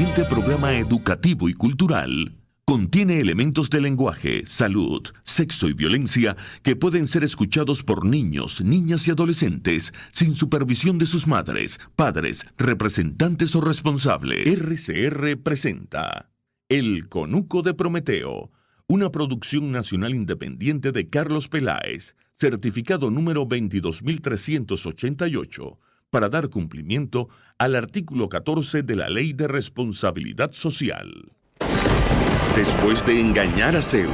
siguiente programa educativo y cultural contiene elementos de lenguaje, salud, sexo y violencia que pueden ser escuchados por niños, niñas y adolescentes sin supervisión de sus madres, padres, representantes o responsables. RCR presenta El Conuco de Prometeo, una producción nacional independiente de Carlos Peláez, certificado número 22388, para dar cumplimiento al artículo 14 de la Ley de Responsabilidad Social. Después de engañar a Zeus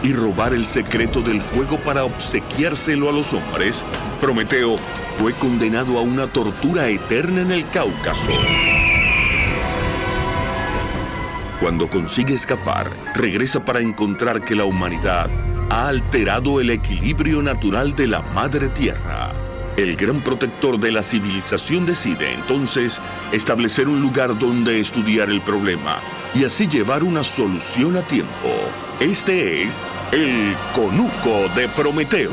y robar el secreto del fuego para obsequiárselo a los hombres, Prometeo fue condenado a una tortura eterna en el Cáucaso. Cuando consigue escapar, regresa para encontrar que la humanidad ha alterado el equilibrio natural de la Madre Tierra. El gran protector de la civilización decide entonces establecer un lugar donde estudiar el problema y así llevar una solución a tiempo. Este es El Conuco de Prometeo.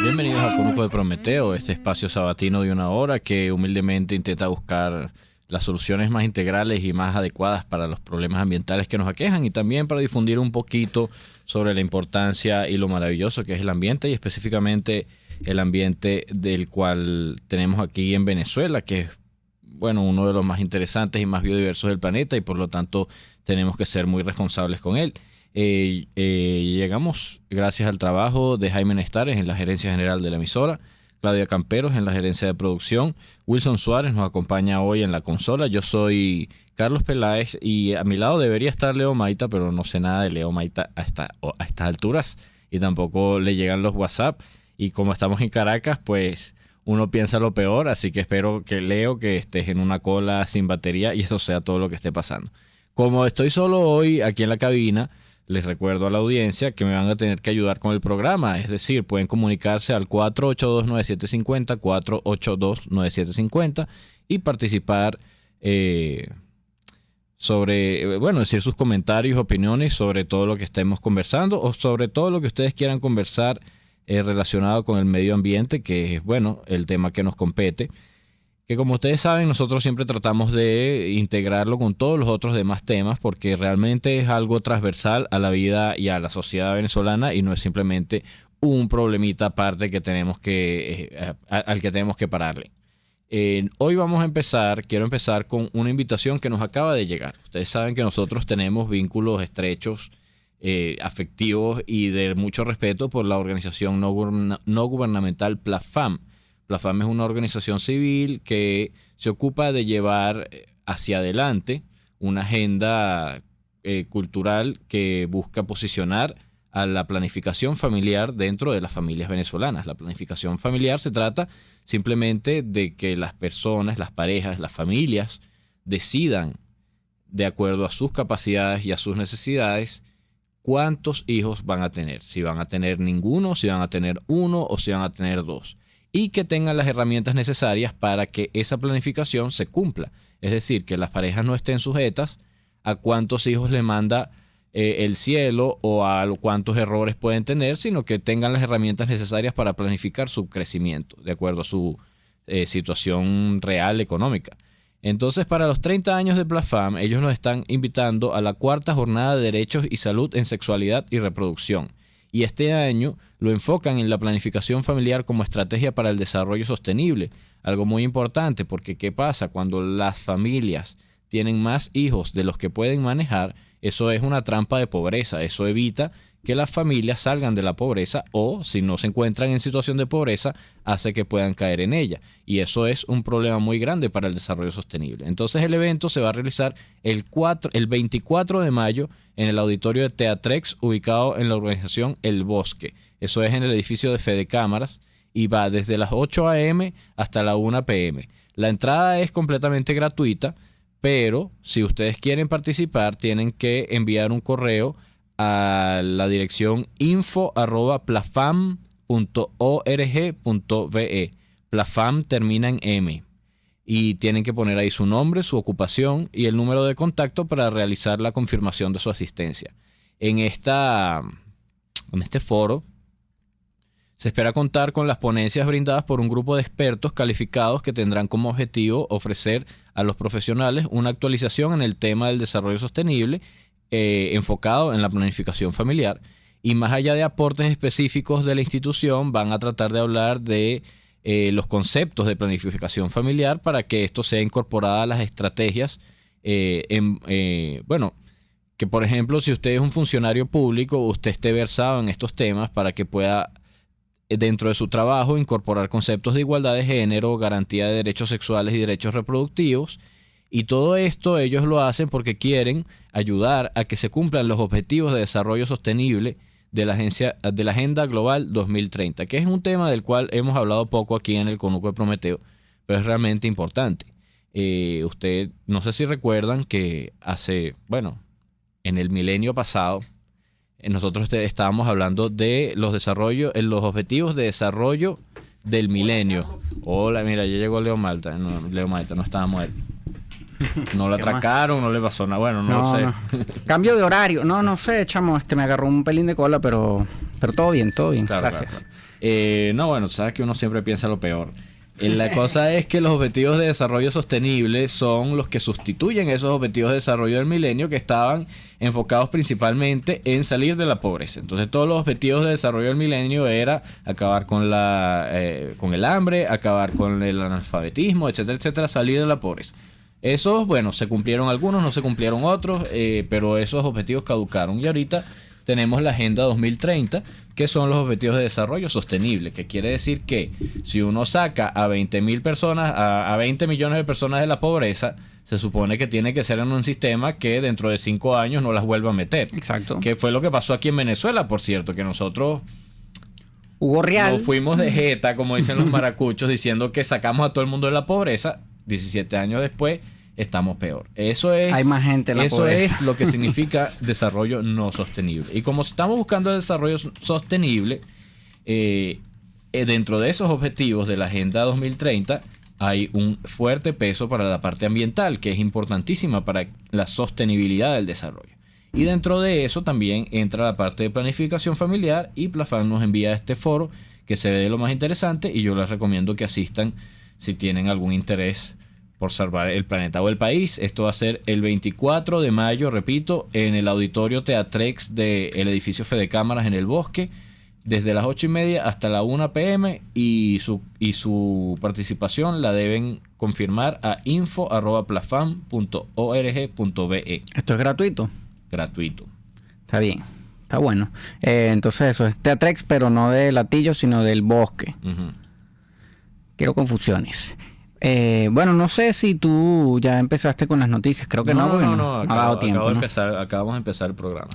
Bienvenidos al Conuco de Prometeo, este espacio sabatino de 1 hora que humildemente intenta buscar las soluciones más integrales y más adecuadas para los problemas ambientales que nos aquejan y también para difundir un poquito sobre la importancia y lo maravilloso que es el ambiente y específicamente el ambiente del cual tenemos aquí en Venezuela, que es uno de los más interesantes y más biodiversos del planeta y por lo tanto tenemos que ser muy responsables con él. Llegamos gracias al trabajo de Jaime Nestares en la gerencia general de la emisora, Claudia Camperos en la gerencia de producción, Wilson Suárez nos acompaña hoy en la consola. Yo soy Carlos Peláez y a mi lado debería estar Leo Maita, pero no sé nada de Leo Maita a estas alturas y tampoco le llegan los WhatsApp. Y como estamos en Caracas, pues uno piensa lo peor, así que espero que Leo, que estés en una cola sin batería y eso sea todo lo que esté pasando. Como estoy solo hoy aquí en la cabina, les recuerdo a la audiencia que me van a tener que ayudar con el programa, es decir, pueden comunicarse al 482-9750, 482-9750 y participar decir sus comentarios, opiniones sobre todo lo que estemos conversando o sobre todo lo que ustedes quieran conversar relacionado con el medio ambiente, que es, el tema que nos compete. Que como ustedes saben, nosotros siempre tratamos de integrarlo con todos los otros demás temas porque realmente es algo transversal a la vida y a la sociedad venezolana y no es simplemente un problemita aparte que tenemos al que tenemos que pararle. Hoy quiero empezar con una invitación que nos acaba de llegar. Ustedes saben que nosotros tenemos vínculos estrechos, afectivos y de mucho respeto por la organización no gubernamental PLAFAM. PLAFAM es una organización civil que se ocupa de llevar hacia adelante una agenda cultural que busca posicionar a la planificación familiar dentro de las familias venezolanas. La planificación familiar se trata simplemente de que las personas, las parejas, las familias decidan de acuerdo a sus capacidades y a sus necesidades cuántos hijos van a tener. Si van a tener ninguno, si van a tener uno o si van a tener dos. Y que tengan las herramientas necesarias para que esa planificación se cumpla. Es decir, que las parejas no estén sujetas a cuántos hijos le manda el cielo o a cuántos errores pueden tener, sino que tengan las herramientas necesarias para planificar su crecimiento de acuerdo a su situación real económica. Entonces, para los 30 años de PLAFAM, ellos nos están invitando a la 4ª jornada de Derechos y Salud en Sexualidad y Reproducción. Y este año lo enfocan en la planificación familiar como estrategia para el desarrollo sostenible. Algo muy importante porque ¿qué pasa? Cuando las familias tienen más hijos de los que pueden manejar, eso es una trampa de pobreza. Eso evita que las familias salgan de la pobreza o, si no se encuentran en situación de pobreza, hace que puedan caer en ella. Y eso es un problema muy grande para el desarrollo sostenible. Entonces el evento se va a realizar el 24 de mayo en el auditorio de Teatrex, ubicado en la urbanización El Bosque. Eso es en el edificio de Fede Cámaras y va desde las 8 a.m. hasta la 1 p.m. La entrada es completamente gratuita, pero si ustedes quieren participar, tienen que enviar un correo a la dirección info@plafam.org.be. Plafam termina en M. Y tienen que poner ahí su nombre, su ocupación y el número de contacto para realizar la confirmación de su asistencia. En este foro Se espera contar con las ponencias brindadas por un grupo de expertos calificados que tendrán como objetivo ofrecer a los profesionales una actualización en el tema del desarrollo sostenible enfocado en la planificación familiar. Y más allá de aportes específicos de la institución, van a tratar de hablar de los conceptos de planificación familiar para que esto sea incorporado a las estrategias. Que por ejemplo, si usted es un funcionario público, usted esté versado en estos temas para que pueda, dentro de su trabajo, incorporar conceptos de igualdad de género, garantía de derechos sexuales y derechos reproductivos. Y todo esto ellos lo hacen porque quieren ayudar a que se cumplan los objetivos de desarrollo sostenible de la Agenda Global 2030, que es un tema del cual hemos hablado poco aquí en el Conuco de Prometeo, pero es realmente importante. Usted, no sé si recuerdan que en el milenio pasado, nosotros estábamos hablando de los objetivos de desarrollo del milenio. Hola, mira, ya llegó Leo Malta. No, Leo Malta no estaba muerto. No lo atracaron, no le pasó nada. Bueno, no lo sé. No. Cambio de horario. No sé, chamo. Me agarró un pelín de cola, pero todo bien. Claro, gracias. Claro. Sabes que uno siempre piensa lo peor. La cosa es que los objetivos de desarrollo sostenible son los que sustituyen esos objetivos de desarrollo del milenio que estaban enfocados principalmente en salir de la pobreza. Entonces todos los objetivos de desarrollo del milenio era acabar con con el hambre, acabar con el analfabetismo, etcétera, etcétera, salir de la pobreza. Esos, se cumplieron algunos, no se cumplieron otros, pero esos objetivos caducaron. Y ahorita tenemos la Agenda 2030, que son los objetivos de desarrollo sostenible, que quiere decir que si uno saca a 20.000 personas, a 20 millones de personas de la pobreza, se supone que tiene que ser en un sistema que dentro de 5 años no las vuelva a meter. Exacto. Que fue lo que pasó aquí en Venezuela, por cierto, que nosotros Hugo Real nos fuimos de jeta, como dicen los maracuchos, diciendo que sacamos a todo el mundo de la pobreza. 17 años después estamos peor. Hay más gente en la pobreza. Eso es lo que significa desarrollo no sostenible. Y como estamos buscando desarrollo sostenible, dentro de esos objetivos de la Agenda 2030 hay un fuerte peso para la parte ambiental, que es importantísima para la sostenibilidad del desarrollo. Y dentro de eso también entra la parte de planificación familiar, y Plafam nos envía este foro que se ve de lo más interesante, y yo les recomiendo que asistan si tienen algún interés por salvar el planeta o el país. Esto va a ser el 24 de mayo, repito, en el Auditorio Teatrex del edificio Fede Cámaras en El Bosque, desde las 8:30 hasta la 1 p.m. y su participación la deben confirmar a info@plafam.org.be. ¿Esto es gratuito? Gratuito. Está bien, está bueno. Entonces eso es Teatrex, pero no de Latillo, sino del Bosque. Uh-huh. Quiero confusiones. No sé si tú ya empezaste con las noticias. Creo que no ha dado tiempo. Acabamos de empezar el programa.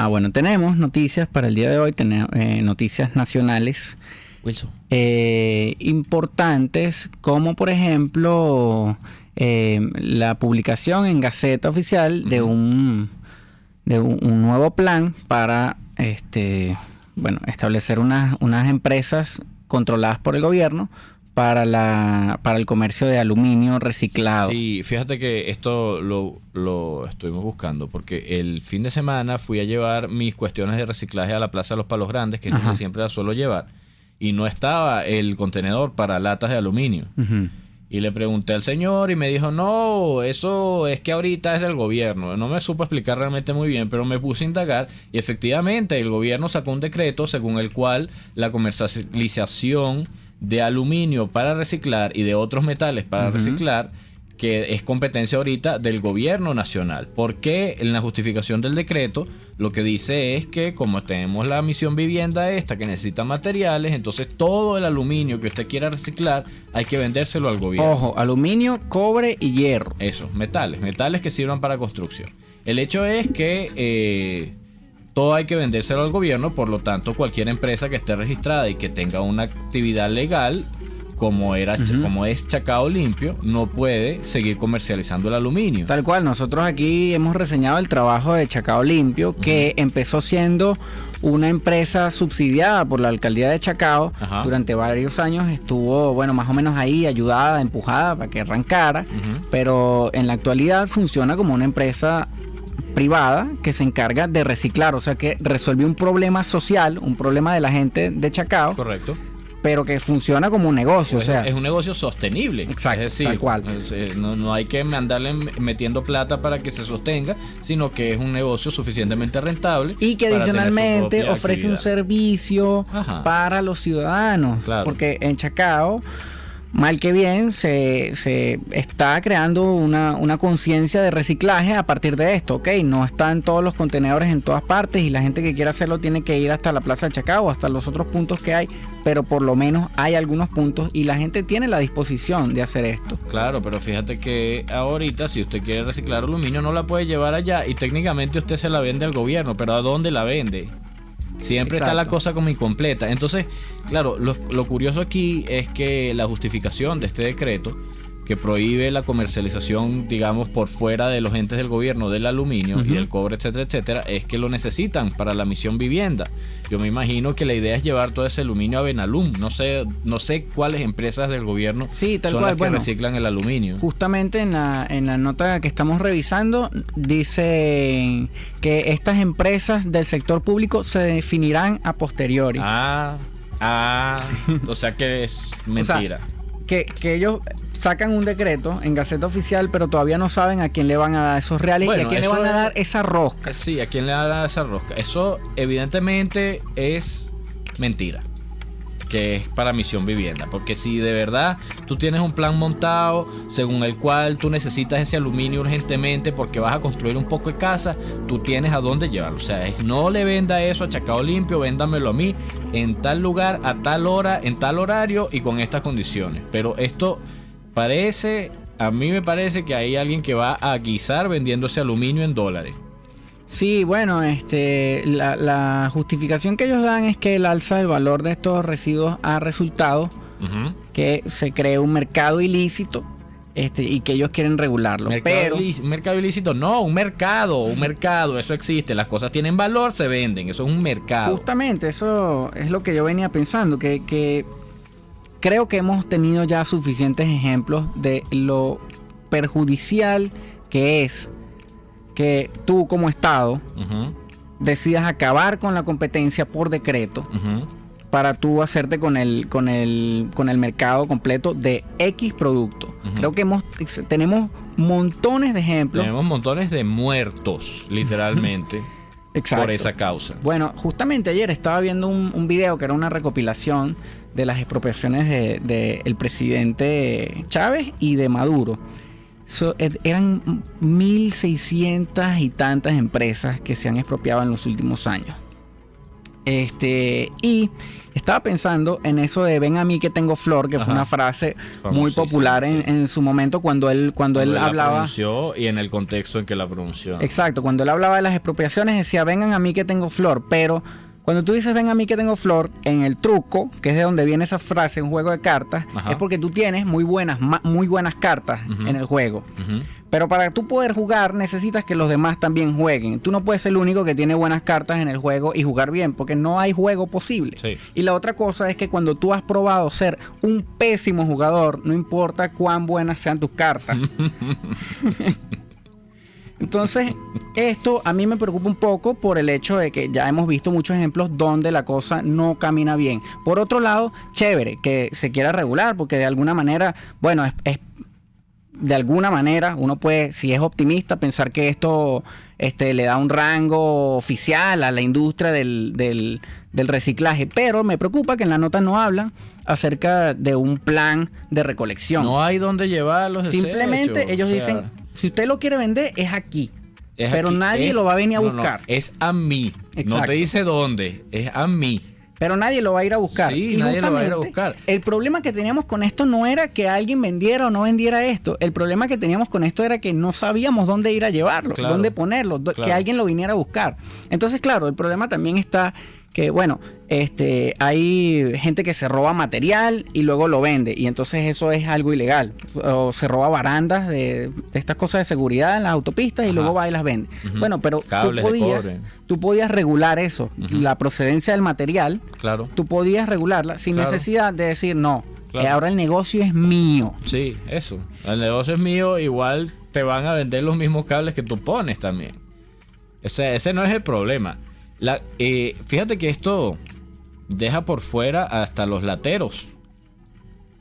Bueno, tenemos noticias para el día de hoy. Tenemos noticias nacionales Wilson. Importantes, como por ejemplo la publicación en Gaceta Oficial de un nuevo plan para establecer unas empresas controladas por el gobierno para el comercio de aluminio reciclado. Sí, fíjate que esto lo estuvimos buscando porque el fin de semana fui a llevar mis cuestiones de reciclaje a la Plaza de los Palos Grandes, que es donde siempre las suelo llevar, y no estaba el contenedor para latas de aluminio. Uh-huh. Y le pregunté al señor y me dijo, no, eso es que ahorita es del gobierno. No me supo explicar realmente muy bien, pero me puse a indagar y efectivamente el gobierno sacó un decreto según el cual la comercialización de aluminio para reciclar y de otros metales para reciclar, que es competencia ahorita del gobierno nacional. Porque en la justificación del decreto lo que dice es que como tenemos la misión vivienda esta que necesita materiales, entonces todo el aluminio que usted quiera reciclar hay que vendérselo al gobierno. Ojo, aluminio, cobre y hierro. Eso, metales que sirvan para construcción. El hecho es que todo hay que vendérselo al gobierno, por lo tanto cualquier empresa que esté registrada y que tenga una actividad legal como es Chacao Limpio, no puede seguir comercializando el aluminio. Tal cual, nosotros aquí hemos reseñado el trabajo de Chacao Limpio, que empezó siendo una empresa subsidiada por la alcaldía de Chacao. Durante varios años estuvo, más o menos ahí ayudada, empujada para que arrancara, pero en la actualidad funciona como una empresa privada que se encarga de reciclar, o sea que resuelve un problema social, un problema de la gente de Chacao. Correcto. Pero que funciona como un negocio, Pues o sea, es un negocio sostenible. Exacto, es decir, tal cual. No hay que andarle metiendo plata para que se sostenga, sino que es un negocio suficientemente rentable. Y que para adicionalmente tener su propia ofrece un actividad. servicio para los ciudadanos. Claro. Porque en Chacao, mal que bien, se está creando una conciencia de reciclaje a partir de esto. Ok, no están todos los contenedores en todas partes y la gente que quiera hacerlo tiene que ir hasta la Plaza de Chacao, hasta los otros puntos que hay, pero por lo menos hay algunos puntos y la gente tiene la disposición de hacer esto. Claro, pero fíjate que ahorita si usted quiere reciclar aluminio no la puede llevar allá y técnicamente usted se la vende al gobierno, pero ¿a dónde la vende? Siempre está la cosa como incompleta. Entonces, claro, lo curioso aquí es que la justificación de este decreto que prohíbe la comercialización, digamos, por fuera de los entes del gobierno del aluminio y el cobre, etcétera, etcétera, es que lo necesitan para la misión vivienda. Yo me imagino que la idea es llevar todo ese aluminio a Benalum. No sé cuáles empresas del gobierno son las que reciclan el aluminio. Justamente en la nota que estamos revisando dice que estas empresas del sector público se definirán a posteriori. O sea que es mentira. O sea, que ellos sacan un decreto en Gaceta Oficial, pero todavía no saben a quién le van a dar esos reales y a quién le van a dar esa rosca. Sí, a quién le van a dar esa rosca. Eso evidentemente es mentira, que es para misión vivienda, porque si de verdad tú tienes un plan montado según el cual tú necesitas ese aluminio urgentemente porque vas a construir un poco de casa, tú tienes a dónde llevarlo. O sea, no le venda eso a Chacao Limpio, véndamelo a mí en tal lugar, a tal hora, en tal horario y con estas condiciones. Pero esto a mí me parece que hay alguien que va a guisar vendiendo ese aluminio en dólares. Sí, bueno, la justificación que ellos dan es que el alza del valor de estos residuos ha resultado que se cree un mercado ilícito y que ellos quieren regularlo. Mercado ilícito, no, un mercado, eso existe, las cosas tienen valor, se venden, eso es un mercado. Justamente, eso es lo que yo venía pensando, que creo que hemos tenido ya suficientes ejemplos de lo perjudicial que es que tú como Estado decidas acabar con la competencia por decreto para tú hacerte con el mercado completo de X producto. Creo que tenemos montones de ejemplos. Tenemos montones de muertos, literalmente, por esa causa. Bueno, justamente ayer estaba viendo un video que era una recopilación de las expropiaciones de el presidente Chávez y de Maduro. Eran 1.600 y tantas empresas que se han expropiado en los últimos años. Y estaba pensando en eso de ven a mí que tengo flor, que fue una frase muy popular en su momento cuando él hablaba. Pronunció y en el contexto en que la pronunció. Exacto, cuando él hablaba de las expropiaciones decía vengan a mí que tengo flor, pero cuando tú dices ven a mí que tengo flor, en el truco, que es de donde viene esa frase, un juego de cartas, es porque tú tienes muy buenas cartas en el juego. Pero para tú poder jugar necesitas que los demás también jueguen. Tú no puedes ser el único que tiene buenas cartas en el juego y jugar bien, porque no hay juego posible. Sí. Y la otra cosa es que cuando tú has probado ser un pésimo jugador, no importa cuán buenas sean tus cartas. Entonces, esto a mí me preocupa un poco por el hecho de que ya hemos visto muchos ejemplos donde la cosa no camina bien. Por otro lado, chévere que se quiera regular, porque de alguna manera, bueno, de alguna manera uno puede, si es optimista, pensar que esto le da un rango oficial a la industria del reciclaje. Pero me preocupa que en la nota no hablan acerca de un plan de recolección. No hay dónde llevar los desechos. Simplemente ellos dicen, si usted lo quiere vender, es aquí. Pero nadie lo va a venir a buscar. No, es a mí. Exacto. No te dice dónde, es a mí. Pero nadie lo va a ir a buscar. Sí, y nadie lo va a ir a buscar. El problema que teníamos con esto no era que alguien vendiera o no vendiera esto. El problema que teníamos con esto era que no sabíamos dónde ir a llevarlo, dónde ponerlo, que alguien lo viniera a buscar. Entonces, claro, el problema también está que, bueno, hay gente que se roba material y luego lo vende. Y entonces eso es algo ilegal. O se roba barandas de estas cosas de seguridad en las autopistas y luego va y las vende. Bueno, pero tú podías regular eso, la procedencia del material. Claro. Tú podías regularla sin necesidad de decir no. Ahora el negocio es mío. Sí, eso. El negocio es mío, igual te van a vender los mismos cables que tú pones también. Ese no es el problema. Fíjate que esto deja por fuera hasta los lateros.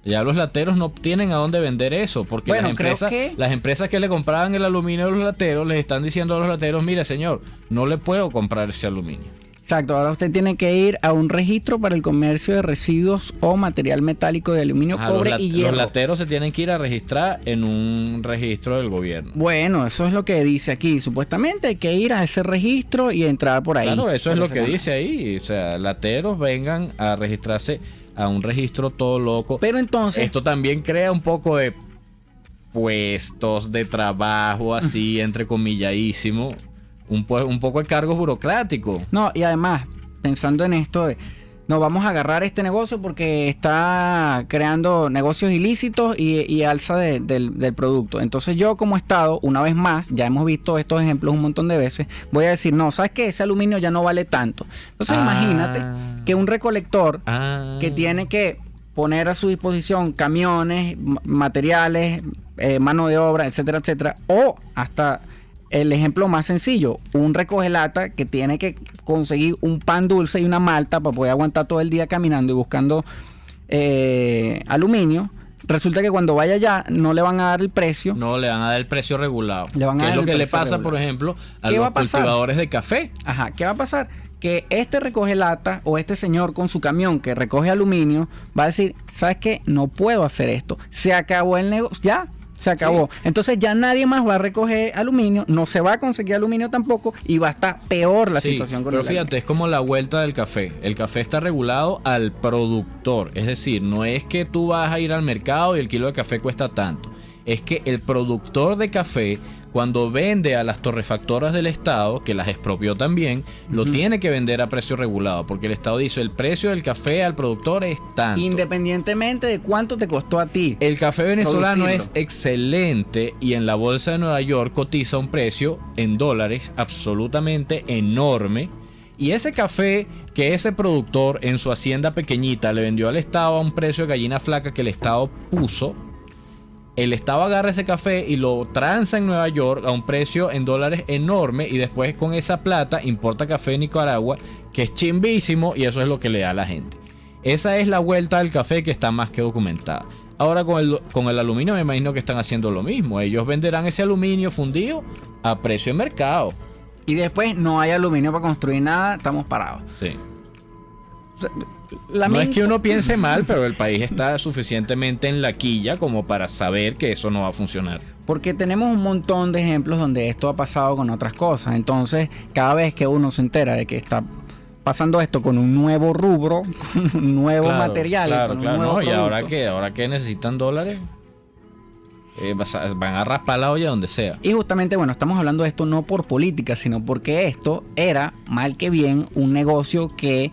Ya los lateros no tienen a dónde vender eso, porque las empresas que le compraban el aluminio a los lateros les están diciendo a los lateros, mire señor, no le puedo comprar ese aluminio. Exacto, ahora usted tiene que ir a un registro para el comercio de residuos o material metálico de aluminio, cobre y hierro. Los lateros se tienen que ir a registrar en un registro del gobierno. Bueno, eso es lo que dice aquí. Supuestamente hay que ir a ese registro y entrar por ahí. Claro, eso es lo que dice ahí. O sea, lateros vengan a registrarse a un registro todo loco. Pero entonces... Esto también crea un poco de puestos de trabajo así, entrecomilladísimo. Un poco de cargos burocráticos. No, y además, pensando en esto, no vamos a agarrar este negocio porque está creando negocios ilícitos y alza del producto. Entonces yo como Estado, una vez más, ya hemos visto estos ejemplos un montón de veces, voy a decir, no, ¿sabes qué? Ese aluminio ya no vale tanto. Entonces imagínate que un recolector que tiene que poner a su disposición camiones, materiales, mano de obra, etcétera, etcétera, o hasta... El ejemplo más sencillo, un recogelata que tiene que conseguir un pan dulce y una malta para poder aguantar todo el día caminando y buscando aluminio. Resulta que cuando vaya allá no le van a dar el precio. No, le van a dar el precio regulado. ¿Qué es lo que le pasa, por ejemplo, a los cultivadores de café? Ajá, ¿qué va a pasar? Que este recogelata o este señor con su camión que recoge aluminio va a decir, ¿sabes qué? No puedo hacer esto. Se acabó el negocio. Ya. Se acabó. Sí. Entonces ya nadie más va a recoger aluminio, no se va a conseguir aluminio tampoco y va a estar peor la situación con el aluminio. Pero fíjate, es como la vuelta del café. El café está regulado al productor. Es decir, no es que tú vas a ir al mercado y el kilo de café cuesta tanto. Es que el productor de café, cuando vende a las torrefactoras del Estado, que las expropió también, lo tiene que vender a precio regulado, porque el Estado dice, el precio del café al productor es tanto. Independientemente de cuánto te costó a ti. El café venezolano es excelente y en la bolsa de Nueva York cotiza un precio en dólares absolutamente enorme. Y ese café que ese productor en su hacienda pequeñita le vendió al Estado a un precio de gallina flaca que el Estado puso, el Estado agarra ese café y lo transa en Nueva York a un precio en dólares enorme y después con esa plata importa café de Nicaragua, que es chimbísimo, y eso es lo que le da a la gente. Esa es la vuelta del café que está más que documentada. Ahora con el aluminio me imagino que están haciendo lo mismo. Ellos venderán ese aluminio fundido a precio de mercado. Y después no hay aluminio para construir nada, estamos parados. Sí. No es que uno piense mal, pero el país está suficientemente en la quilla como para saber que eso no va a funcionar. Porque tenemos un montón de ejemplos donde esto ha pasado con otras cosas. Entonces, cada vez que uno se entera de que está pasando esto con un nuevo rubro, con un nuevo material, con un nuevo producto. ¿Y ahora qué necesitan dólares? Van a raspar la olla donde sea. Y justamente, bueno, estamos hablando de esto no por política, sino porque esto era, mal que bien, un negocio que,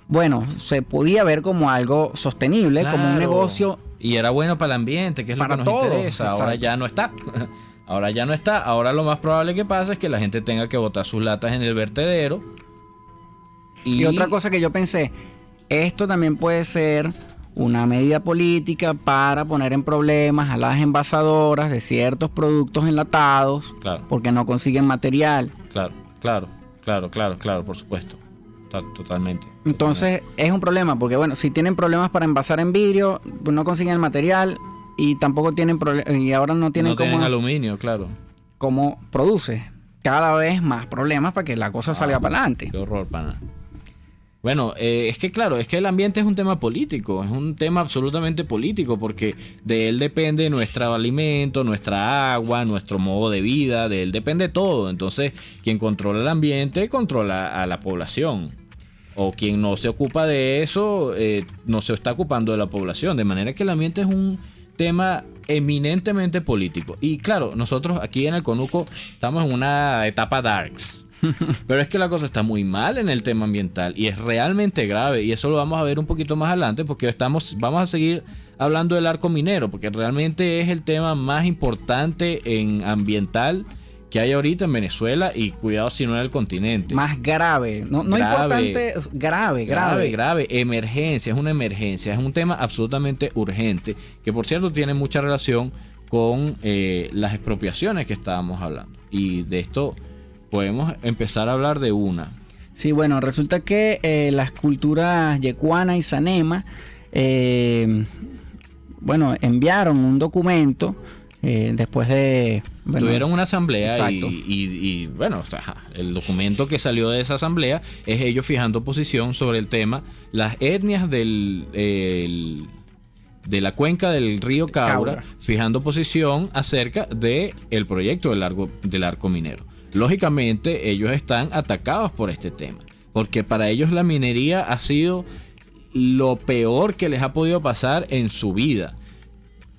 bueno, se podía ver como algo sostenible, como un negocio. Y era bueno para el ambiente, que es lo que nos interesa. Ahora ya no está. Ahora ya no está. Ahora lo más probable que pasa es que la gente tenga que botar sus latas en el vertedero. Y otra cosa que yo pensé, esto también puede ser una medida política para poner en problemas a las envasadoras de ciertos productos enlatados, porque no consiguen material. Claro, por supuesto. Totalmente. Entonces es un problema, porque bueno, si tienen problemas para envasar en vidrio, pues no consiguen el material y tampoco tienen y ahora no tienen aluminio, claro. ¿Cómo produce? Cada vez más problemas para que la cosa salga para adelante. Qué horror, pana. Bueno, es que claro, es que el ambiente es un tema político, es un tema absolutamente político, porque de él depende nuestro alimento, nuestra agua, nuestro modo de vida, de él depende todo. Entonces, quien controla el ambiente controla a la población. O quien no se ocupa de eso, no se está ocupando de la población. De manera que el ambiente es un tema eminentemente político. Y claro, nosotros aquí en el Conuco estamos en una etapa darks. Pero es que la cosa está muy mal en el tema ambiental y es realmente grave, y eso lo vamos a ver un poquito más adelante, porque vamos a seguir hablando del arco minero, porque realmente es el tema más importante en ambiental que hay ahorita en Venezuela, y cuidado si no en el continente. Más grave, no importante, grave. Emergencia, es una emergencia, es un tema absolutamente urgente, que por cierto tiene mucha relación con las expropiaciones que estábamos hablando, y de esto podemos empezar a hablar de una. Sí, bueno, resulta que las culturas Yecuana y Sanema, enviaron un documento después de... Tuvieron una asamblea y el documento que salió de esa asamblea es ellos fijando posición sobre el tema, las etnias de la cuenca del río Caura, fijando posición acerca del proyecto del arco minero. Lógicamente ellos están atacados por este tema, porque para ellos la minería ha sido lo peor que les ha podido pasar en su vida.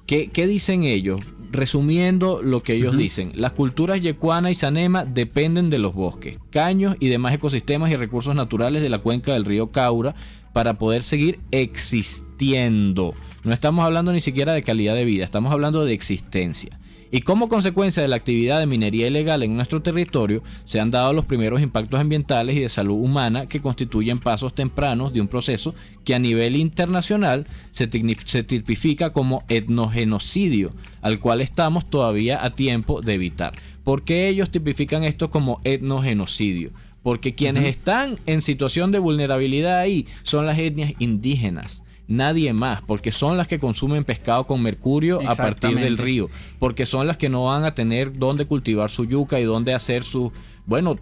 ¿Qué dicen ellos? Resumiendo lo que ellos dicen, las culturas Yecuana y Sanema dependen de los bosques, caños y demás ecosistemas y recursos naturales de la cuenca del río Caura para poder seguir existiendo. No estamos hablando ni siquiera de calidad de vida, estamos hablando de existencia. Y como consecuencia de la actividad de minería ilegal en nuestro territorio, se han dado los primeros impactos ambientales y de salud humana que constituyen pasos tempranos de un proceso que a nivel internacional se tipifica como etnogenocidio, al cual estamos todavía a tiempo de evitar. ¿Por qué ellos tipifican esto como etnogenocidio? Porque quienes están en situación de vulnerabilidad ahí son las etnias indígenas. Nadie más, porque son las que consumen pescado con mercurio a partir del río, porque son las que no van a tener dónde cultivar su yuca y dónde hacer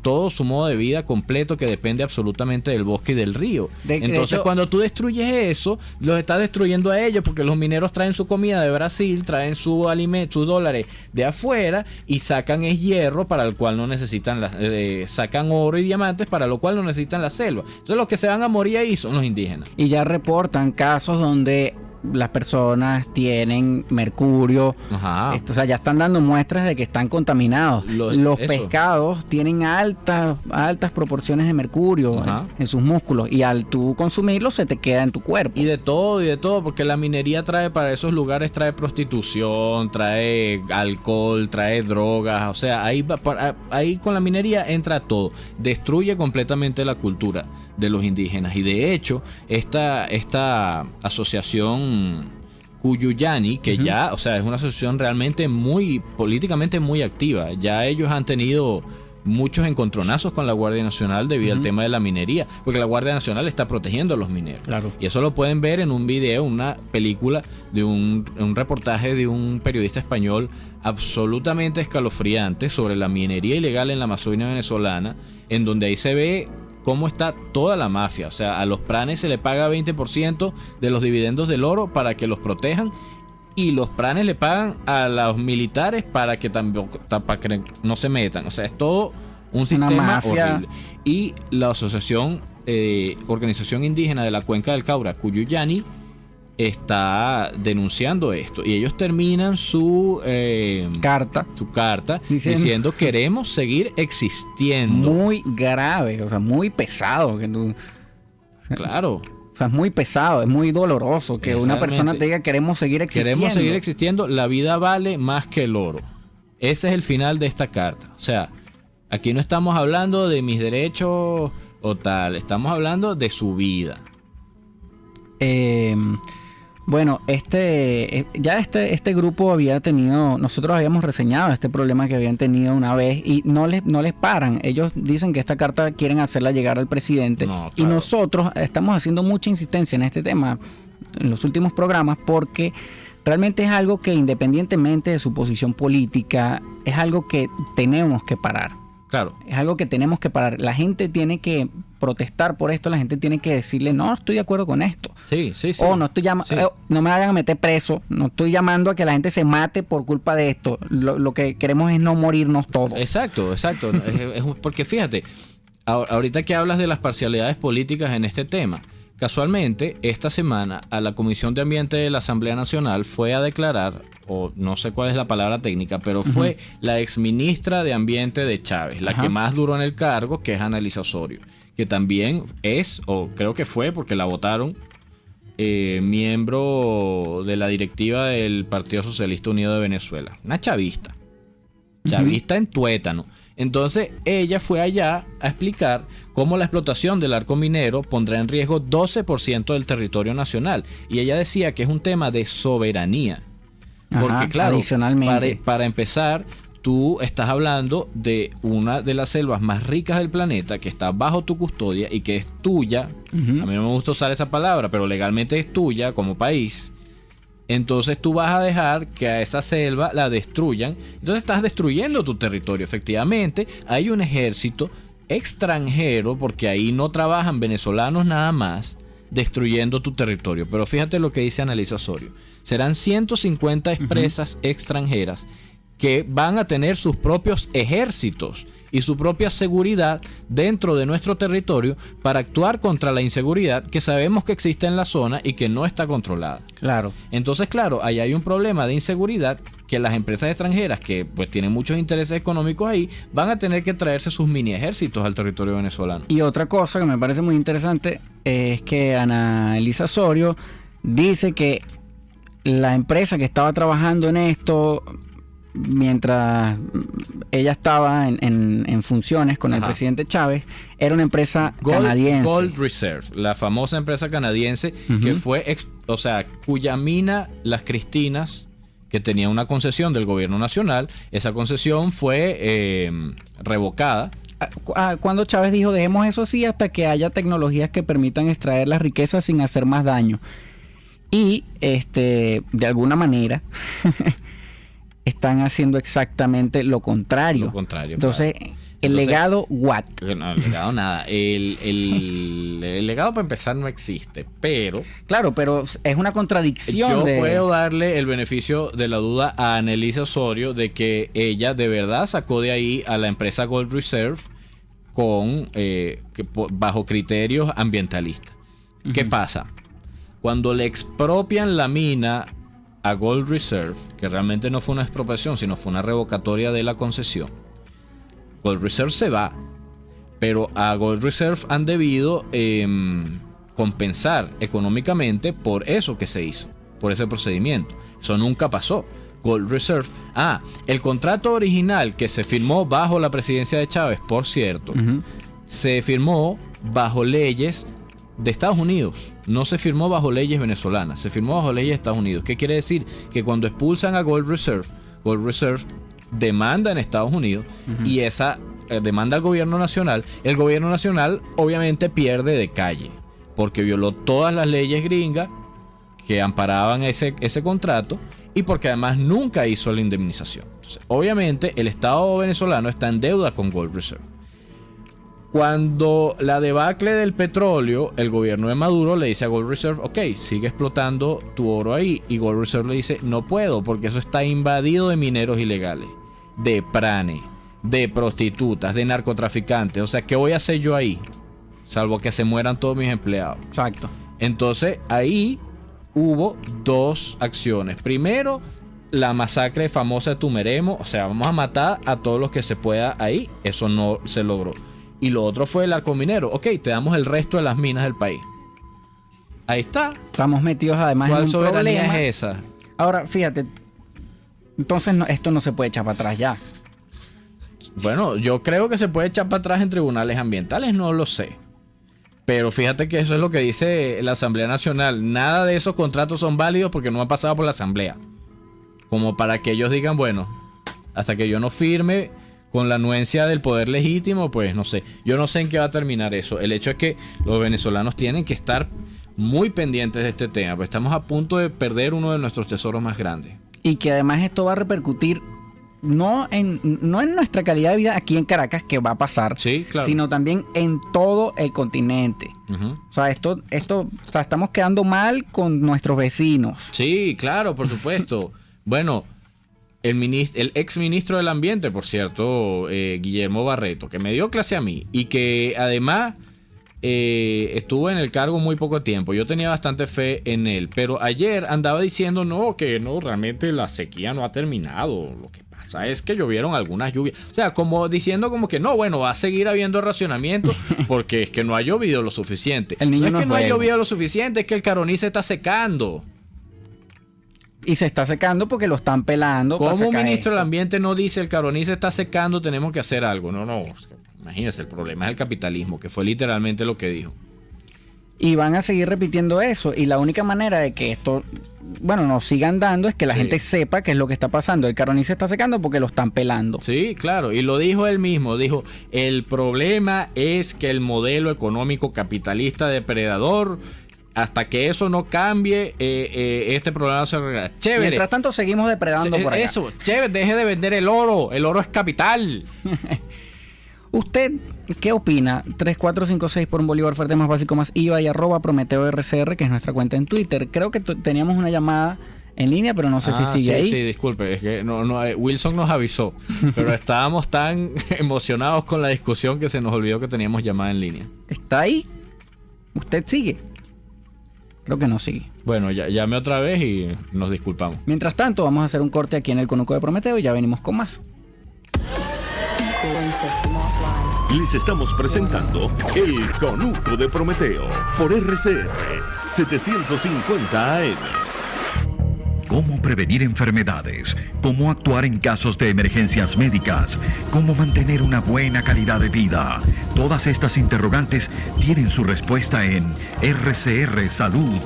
todo su modo de vida completo que depende absolutamente del bosque y del río. Entonces, cuando tú destruyes eso, los estás destruyendo a ellos, porque los mineros traen su comida de Brasil, traen sus dólares de afuera y sacan hierro para el cual no necesitan, sacan oro y diamantes para lo cual no necesitan la selva. Entonces, los que se van a morir ahí son los indígenas. Y ya reportan casos donde las personas tienen mercurio, ya están dando muestras de que están contaminados. Los pescados tienen altas proporciones de mercurio en sus músculos, y al tú consumirlo se te queda en tu cuerpo. Y de todo, porque la minería trae para esos lugares, trae prostitución, trae alcohol, trae drogas, o sea, ahí con la minería entra todo, destruye completamente la cultura de los indígenas. Y de hecho esta asociación Cuyuyani, que es una asociación realmente políticamente muy activa, ya ellos han tenido muchos encontronazos con la Guardia Nacional debido al tema de la minería, porque la Guardia Nacional está protegiendo a los mineros. Claro. Y eso lo pueden ver en un video, una película de un reportaje de un periodista español absolutamente escalofriante sobre la minería ilegal en la Amazonia venezolana, en donde ahí se ve cómo está toda la mafia. O sea, a los pranes se le paga 20% de los dividendos del oro para que los protejan, y los pranes le pagan a los militares para que no se metan. O sea, es todo un sistema horrible. Y la asociación, organización indígena de la cuenca del Caura, Cuyuyani, está denunciando esto, y ellos terminan su carta diciendo queremos seguir existiendo. Muy grave, o sea, muy pesado. Claro. O sea, es muy pesado, es muy doloroso que una persona te diga queremos seguir existiendo. La vida vale más que el oro. Ese es el final de esta carta. O sea, aquí no estamos hablando de mis derechos o tal, estamos hablando de su vida. Bueno, este grupo había tenido, nosotros habíamos reseñado este problema que habían tenido una vez, y no les paran. Ellos dicen que esta carta quieren hacerla llegar al presidente. No, claro. Y nosotros estamos haciendo mucha insistencia en este tema en los últimos programas, porque realmente es algo que, independientemente de su posición política, es algo que tenemos que parar. Claro. Es algo que tenemos que parar. La gente tiene que protestar por esto, la gente tiene que decirle, no estoy de acuerdo con esto. Sí. O no no me vayan a meter preso, no estoy llamando a que la gente se mate por culpa de esto. Lo que queremos es no morirnos todos. Exacto. Porque fíjate, ahorita que hablas de las parcialidades políticas en este tema, casualmente esta semana a la Comisión de Ambiente de la Asamblea Nacional fue a declarar, o no sé cuál es la palabra técnica, pero fue la exministra de Ambiente de Chávez, la que más duró en el cargo, que es Annalisa Osorio, que también es, o creo que fue porque la votaron, miembro de la directiva del Partido Socialista Unido de Venezuela, una chavista en tuétano. Entonces ella fue allá a explicar cómo la explotación del arco minero pondrá en riesgo 12% del territorio nacional, y ella decía que es un tema de soberanía, porque claro, adicionalmente, para empezar, tú estás hablando de una de las selvas más ricas del planeta que está bajo tu custodia y que es tuya. A mí no me gusta usar esa palabra, pero legalmente es tuya como país. Entonces tú vas a dejar que a esa selva la destruyan. Entonces estás destruyendo tu territorio. Efectivamente, hay un ejército extranjero, porque ahí no trabajan venezolanos nada más, destruyendo tu territorio. Pero fíjate lo que dice Annalisa Osorio. Serán 150 empresas extranjeras que van a tener sus propios ejércitos y su propia seguridad dentro de nuestro territorio para actuar contra la inseguridad que sabemos que existe en la zona y que no está controlada. Claro. Entonces, claro, ahí hay un problema de inseguridad que las empresas extranjeras, que pues tienen muchos intereses económicos ahí, van a tener que traerse sus mini ejércitos al territorio venezolano. Y otra cosa que me parece muy interesante es que Annalisa Osorio dice que la empresa que estaba trabajando en esto mientras ella estaba en funciones con el presidente Chávez, era una empresa canadiense. Gold Reserve, la famosa empresa canadiense que fue, cuya mina Las Cristinas, que tenía una concesión del gobierno nacional, esa concesión fue revocada. Cuando Chávez dijo, dejemos eso así hasta que haya tecnologías que permitan extraer las riquezas sin hacer más daño. Y de alguna manera están haciendo exactamente lo contrario. Entonces, claro. El legado, what? No, el legado nada. El legado, para empezar, no existe, pero... Claro, pero es una contradicción. Yo puedo darle el beneficio de la duda a Annalisa Osorio de que ella de verdad sacó de ahí a la empresa Gold Reserve bajo criterios ambientalistas. ¿Qué pasa? Cuando le expropian la mina a Gold Reserve, que realmente no fue una expropiación, sino fue una revocatoria de la concesión, Gold Reserve se va, pero a Gold Reserve han debido compensar económicamente por eso que se hizo, por ese procedimiento. Eso nunca pasó. Gold Reserve, el contrato original que se firmó bajo la presidencia de Chávez, por cierto, se firmó bajo leyes de Estados Unidos. No se firmó bajo leyes venezolanas, se firmó bajo leyes de Estados Unidos. ¿Qué quiere decir? Que cuando expulsan a Gold Reserve demanda en Estados Unidos y esa demanda al gobierno nacional. El gobierno nacional obviamente pierde de calle porque violó todas las leyes gringas que amparaban ese contrato y porque además nunca hizo la indemnización. Entonces, obviamente el Estado venezolano está en deuda con Gold Reserve. Cuando la debacle del petróleo, el gobierno de Maduro le dice a Gold Reserve, ok, sigue explotando tu oro ahí. Y Gold Reserve le dice, no puedo porque eso está invadido de mineros ilegales, de pranes, de prostitutas, de narcotraficantes. O sea, ¿qué voy a hacer yo ahí? Salvo que se mueran todos mis empleados. Exacto. Entonces, ahí hubo dos acciones. Primero, la masacre famosa de Tumeremo. O sea, vamos a matar a todos los que se pueda ahí. Eso no se logró. Y lo otro fue el arco minero. Ok, te damos el resto de las minas del país. Ahí está. Estamos metidos además en un problema. ¿Cuál soberanía es esa? Ahora, fíjate. Entonces esto no se puede echar para atrás ya. Bueno, yo creo que se puede echar para atrás en tribunales ambientales, no lo sé. Pero fíjate que eso es lo que dice la Asamblea Nacional. Nada de esos contratos son válidos porque no han pasado por la Asamblea. Como para que ellos digan, bueno, hasta que yo no firme con la anuencia del poder legítimo, pues no sé. Yo no sé en qué va a terminar eso. El hecho es que los venezolanos tienen que estar muy pendientes de este tema, pues estamos a punto de perder uno de nuestros tesoros más grandes. Y que además esto va a repercutir no en nuestra calidad de vida aquí en Caracas, que va a pasar, sí, claro, sino también en todo el continente. O sea, esto, o sea, estamos quedando mal con nuestros vecinos. Sí, claro, por supuesto. Bueno, el ex ministro del Ambiente, por cierto, Guillermo Barreto, que me dio clase a mí y que además estuvo en el cargo muy poco tiempo. Yo tenía bastante fe en él, pero ayer andaba diciendo que no, realmente la sequía no ha terminado. Lo que pasa es que llovieron algunas lluvias. O sea, como diciendo como que no, bueno, va a seguir habiendo racionamiento porque es que no ha llovido lo suficiente. No es que no ha llovido lo suficiente, es que el Caroní se está secando. Y se está secando porque lo están pelando. ¿Cómo un ministro del Ambiente no dice el Caroní se está secando, tenemos que hacer algo? No. Imagínense, el problema es el capitalismo, que fue literalmente lo que dijo. Y van a seguir repitiendo eso. Y la única manera de que esto bueno, nos sigan dando es que la gente sepa qué es lo que está pasando. El Caroní se está secando porque lo están pelando. Sí, claro, y lo dijo él mismo, dijo, el problema es que el modelo económico capitalista depredador, hasta que eso no cambie, este problema se arreglará. Chévere. Mientras tanto seguimos depredando por acá. Eso, chévere, deje de vender el oro es capital. ¿Usted qué opina? 3456 por un bolívar fuerte más básico más IVA y @PrometeoRCR, que es nuestra cuenta en Twitter. Creo que teníamos una llamada en línea, pero no sé si sigue ahí. Sí, disculpe, es que Wilson nos avisó, pero estábamos tan emocionados con la discusión que se nos olvidó que teníamos llamada en línea. ¿Está ahí? ¿Usted sigue? Creo que no sigue. Bueno, llame otra vez y nos disculpamos. Mientras tanto, vamos a hacer un corte aquí en el Conuco de Prometeo y ya venimos con más. Les estamos presentando el Conuco de Prometeo por RCR 750 AM. Cómo prevenir enfermedades, cómo actuar en casos de emergencias médicas, cómo mantener una buena calidad de vida. Todas estas interrogantes tienen su respuesta en RCR Salud.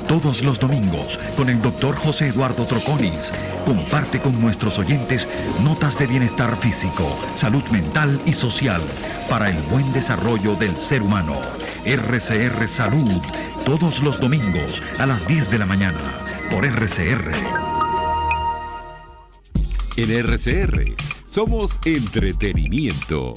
Todos los domingos con el Dr. José Eduardo Troconis. Comparte con nuestros oyentes notas de bienestar físico, salud mental y social para el buen desarrollo del ser humano. RCR Salud. Todos los domingos a las 10 de la mañana. Por RCR. En RCR somos entretenimiento.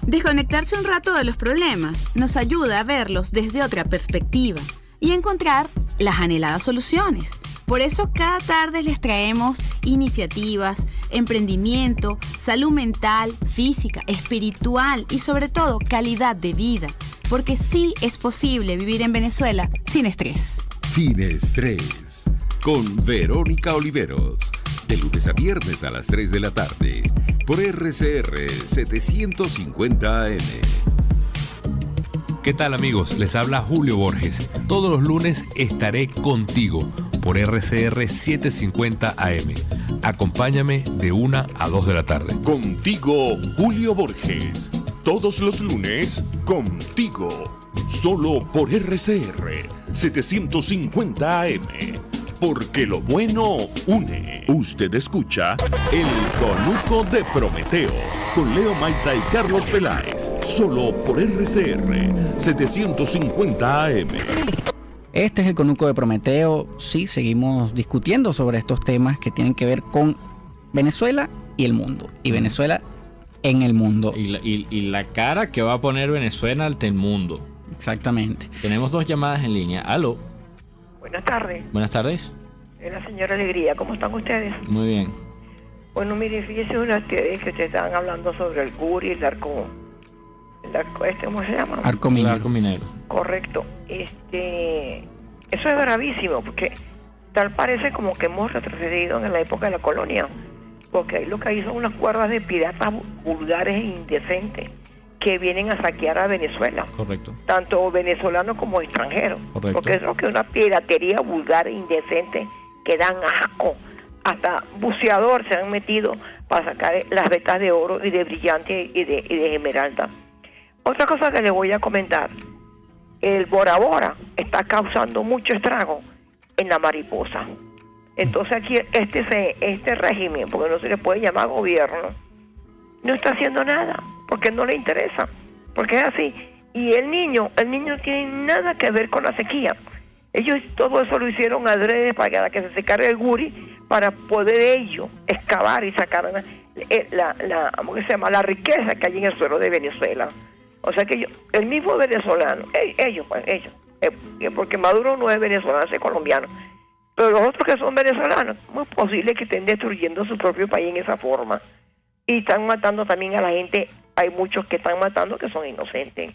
Desconectarse un rato de los problemas nos ayuda a verlos desde otra perspectiva y a encontrar las anheladas soluciones. Por eso cada tarde les traemos iniciativas, emprendimiento, salud mental, física, espiritual y sobre todo calidad de vida. Porque sí es posible vivir en Venezuela sin estrés. Sin estrés. Con Verónica Oliveros. De lunes a viernes a las 3 de la tarde. Por RCR 750 AM. ¿Qué tal, amigos? Les habla Julio Borges. Todos los lunes estaré contigo por RCR 750 AM. Acompáñame de 1 a 2 de la tarde. Contigo, Julio Borges. Todos los lunes, contigo. Solo por RCR 750 AM. Porque lo bueno une. Usted escucha El Conuco de Prometeo con Leo Maita y Carlos Peláez. Solo por RCR 750 AM. Este es el Conuco de Prometeo. Sí, seguimos discutiendo sobre estos temas que tienen que ver con Venezuela y el mundo. Y Venezuela en el mundo. Y la cara que va a poner Venezuela ante el mundo. Exactamente. Tenemos 2 llamadas en línea. Aló. Buenas tardes. Buenas tardes. Es la señora Alegría. ¿Cómo están ustedes? Muy bien. Bueno, mire, fíjese ustedes que ustedes estaban hablando sobre el guri, el arco, ¿cómo se llama? Arco minero. Arco minero. Correcto. Eso es gravísimo porque tal parece como que hemos retrocedido en la época de la colonia. Porque ahí lo que hay son unas cuerdas de piratas vulgares e indecentes que vienen a saquear a Venezuela. Correcto. Tanto venezolanos como extranjeros. Correcto. Porque eso es que una piratería vulgar e indecente que dan asco. Hasta buceador se han metido para sacar las vetas de oro y de brillante y de esmeralda. Otra cosa que les voy a comentar. El Bora Bora está causando mucho estrago en la mariposa. Entonces aquí este régimen, porque no se le puede llamar gobierno, no está haciendo nada, porque no le interesa, porque es así. Y el niño no tiene nada que ver con la sequía. Ellos todo eso lo hicieron adrede para que se secara el guri, para poder ellos excavar y sacar ¿cómo que se llama? La riqueza que hay en el suelo de Venezuela. O sea que el mismo venezolano, ellos, porque Maduro no es venezolano, es colombiano. Pero los otros que son venezolanos, ¿cómo es posible que estén destruyendo su propio país en esa forma? Y están matando también a la gente. Hay muchos que están matando que son inocentes.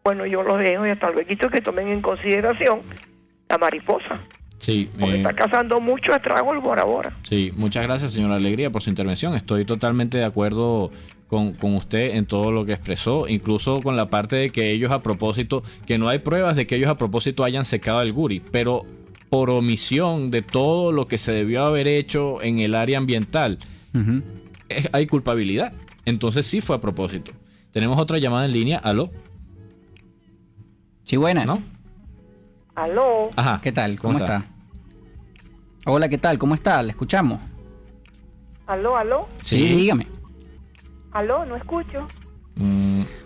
Bueno, yo los dejo y hasta luego que tomen en consideración la mariposa. Sí. Porque está causando mucho estrago el Bora Bora. Sí, muchas gracias, señora Alegría, por su intervención. Estoy totalmente de acuerdo con usted en todo lo que expresó, incluso con la parte de que ellos a propósito, que no hay pruebas de que ellos a propósito hayan secado el guri, pero por omisión de todo lo que se debió haber hecho en el área ambiental, hay culpabilidad. Entonces sí fue a propósito. Tenemos otra llamada en línea. ¿Aló? Sí, buenas. ¿No? ¿Aló? Ajá. ¿Qué tal? ¿Cómo está? Hola, ¿qué tal? ¿Cómo está? ¿Le escuchamos? ¿Aló? Sí, dígame. ¿Aló? No escucho.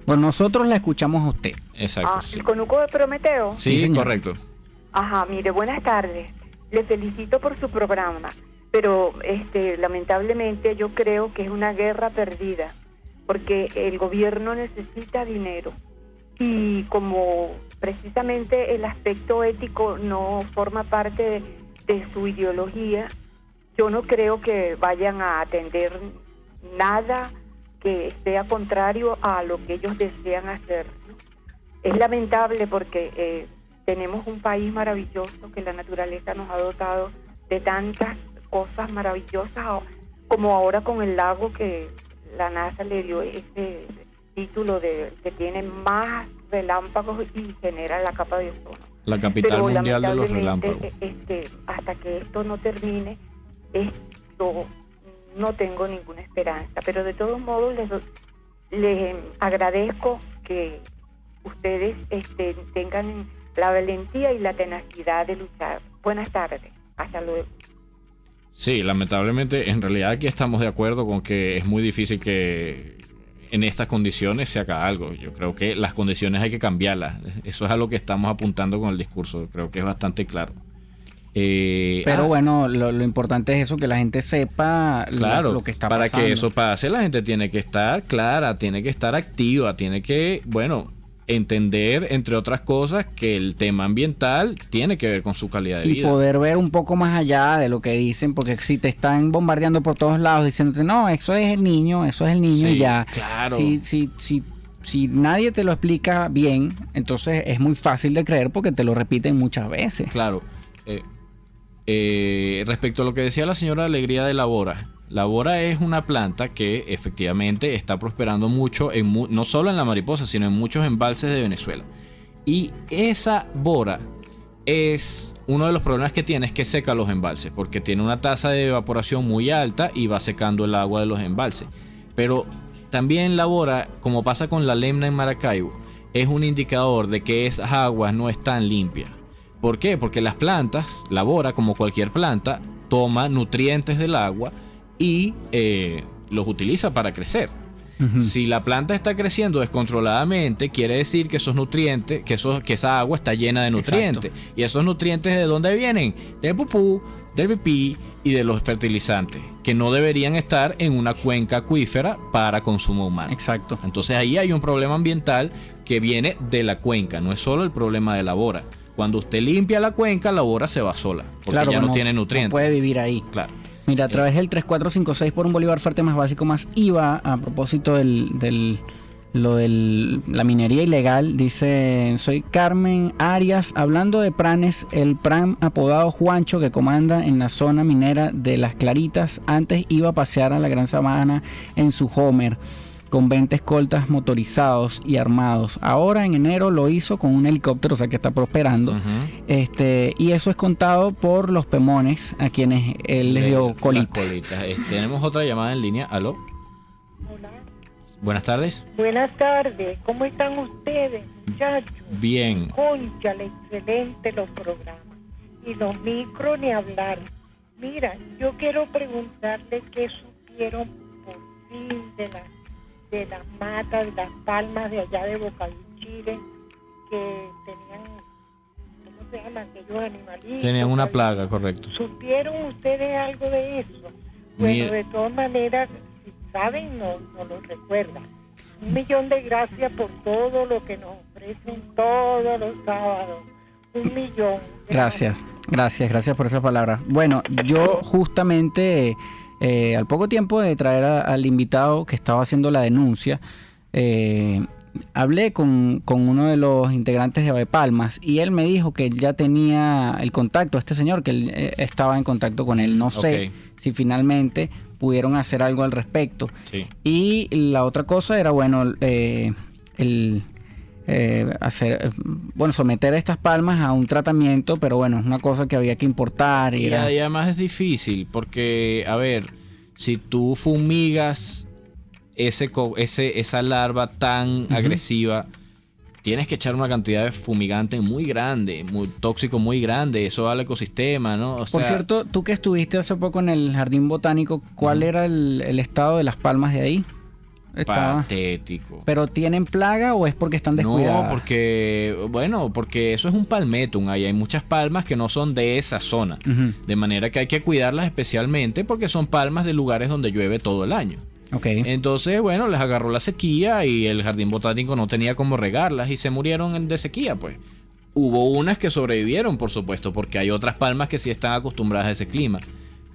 Pues nosotros la escuchamos a usted. Exacto. Sí. ¿El conuco de Prometeo? Sí, señor. correcto. Ajá, mire, buenas tardes. Le felicito por su programa, pero lamentablemente yo creo que es una guerra perdida, porque el gobierno necesita dinero y como precisamente el aspecto ético no forma parte de su ideología, yo no creo que vayan a atender nada que sea contrario a lo que ellos desean hacer, ¿no? Es lamentable porque tenemos un país maravilloso que la naturaleza nos ha dotado de tantas cosas maravillosas, como ahora con el lago que la NASA le dio ese título de que tiene más relámpagos y genera la capa de ozono. La capital Pero mundial de los relámpagos. Hasta que esto no termine, esto no tengo ninguna esperanza, pero de todos modos les agradezco que ustedes tengan la valentía y la tenacidad de luchar. Buenas tardes, hasta luego. Sí, lamentablemente, en realidad aquí estamos de acuerdo con que es muy difícil que en estas condiciones se haga algo. Yo creo que las condiciones hay que cambiarlas. Eso es a lo que estamos apuntando con el discurso. Creo que es bastante claro. Pero bueno, lo importante es eso, que la gente sepa claro, lo que está para pasando. Que eso pase, la gente tiene que estar clara, tiene que estar activa, tiene que, entender, entre otras cosas, que el tema ambiental tiene que ver con su calidad de vida. Y poder ver un poco más allá de lo que dicen, porque si te están bombardeando por todos lados diciéndote, no, eso es el niño sí, y ya. Claro. Si nadie te lo explica bien, entonces es muy fácil de creer porque te lo repiten muchas veces. Claro. Respecto a lo que decía la señora Alegría de la bora. La bora es una planta que efectivamente está prosperando mucho, no solo en la mariposa, sino en muchos embalses de Venezuela. Y esa bora es uno de los problemas que tiene, es que seca los embalses, porque tiene una tasa de evaporación muy alta y va secando el agua de los embalses. Pero también la bora, como pasa con la lemna en Maracaibo, es un indicador de que esas aguas no están limpias. ¿Por qué? Porque las plantas, la bora, como cualquier planta, toma nutrientes del agua y los utiliza para crecer. Uh-huh. Si la planta está creciendo descontroladamente, quiere decir que esos nutrientes, que esa agua está llena de nutrientes. Exacto. ¿Y esos nutrientes de dónde vienen? Del pupú, del pipí y de los fertilizantes, que no deberían estar en una cuenca acuífera para consumo humano. Exacto. Entonces ahí hay un problema ambiental que viene de la cuenca, no es solo el problema de la bora. Cuando usted limpia la cuenca, la bora se va sola, porque claro, ya no tiene nutrientes. No puede vivir ahí. Claro. Mira, a través del 3456 por un bolívar fuerte más básico más IVA, a propósito de la minería ilegal, dice, soy Carmen Arias, hablando de pranes, el pran apodado Juancho, que comanda en la zona minera de Las Claritas, antes iba a pasear a la Gran Sabana en su Homer, con 20 escoltas motorizados y armados. Ahora en enero lo hizo con un helicóptero, o sea que está prosperando. Uh-huh. Y eso es contado por los pemones a quienes él les dio colita. Tenemos otra llamada en línea. ¿Aló? Hola. Buenas tardes. Buenas tardes. ¿Cómo están ustedes, muchachos? Bien. Cónchale, excelente los programas. Y los micros ni hablar. Mira, yo quiero preguntarle qué supieron por fin de las matas, de las palmas de allá de Bocabichire, que tenían, ¿cómo se llaman aquellos animalitos? Tenían una plaga, correcto. ¿Supieron ustedes algo de eso? Bueno, de todas maneras, si saben, no lo recuerdan. 1.000.000 de gracias por todo lo que nos ofrecen todos los sábados. 1.000.000. Gracias por esa palabra. Bueno, yo justamente... al poco tiempo de traer al invitado que estaba haciendo la denuncia, hablé con uno de los integrantes de Avepalmas y él me dijo que ya tenía el contacto, este señor, que él estaba en contacto con él. No sé si finalmente pudieron hacer algo al respecto. Sí. Y la otra cosa era, someter estas palmas a un tratamiento, pero bueno, es una cosa que había que importar. Y además es difícil porque, a ver, si tú fumigas esa larva tan agresiva, tienes que echar una cantidad de fumigante muy grande, muy tóxico muy grande, eso va al ecosistema, ¿no? Por cierto, tú que estuviste hace poco en el Jardín Botánico, ¿cuál era el estado de las palmas de ahí? Patético. ¿Pero tienen plaga o es porque están descuidadas? No, porque eso es un palmetum. Ahí hay muchas palmas que no son de esa zona. De manera que hay que cuidarlas especialmente porque son palmas de lugares donde llueve todo el año. Okay. Entonces, les agarró la sequía y el jardín botánico no tenía cómo regarlas y se murieron de sequía, pues. Hubo unas que sobrevivieron, por supuesto, porque hay otras palmas que sí están acostumbradas a ese clima.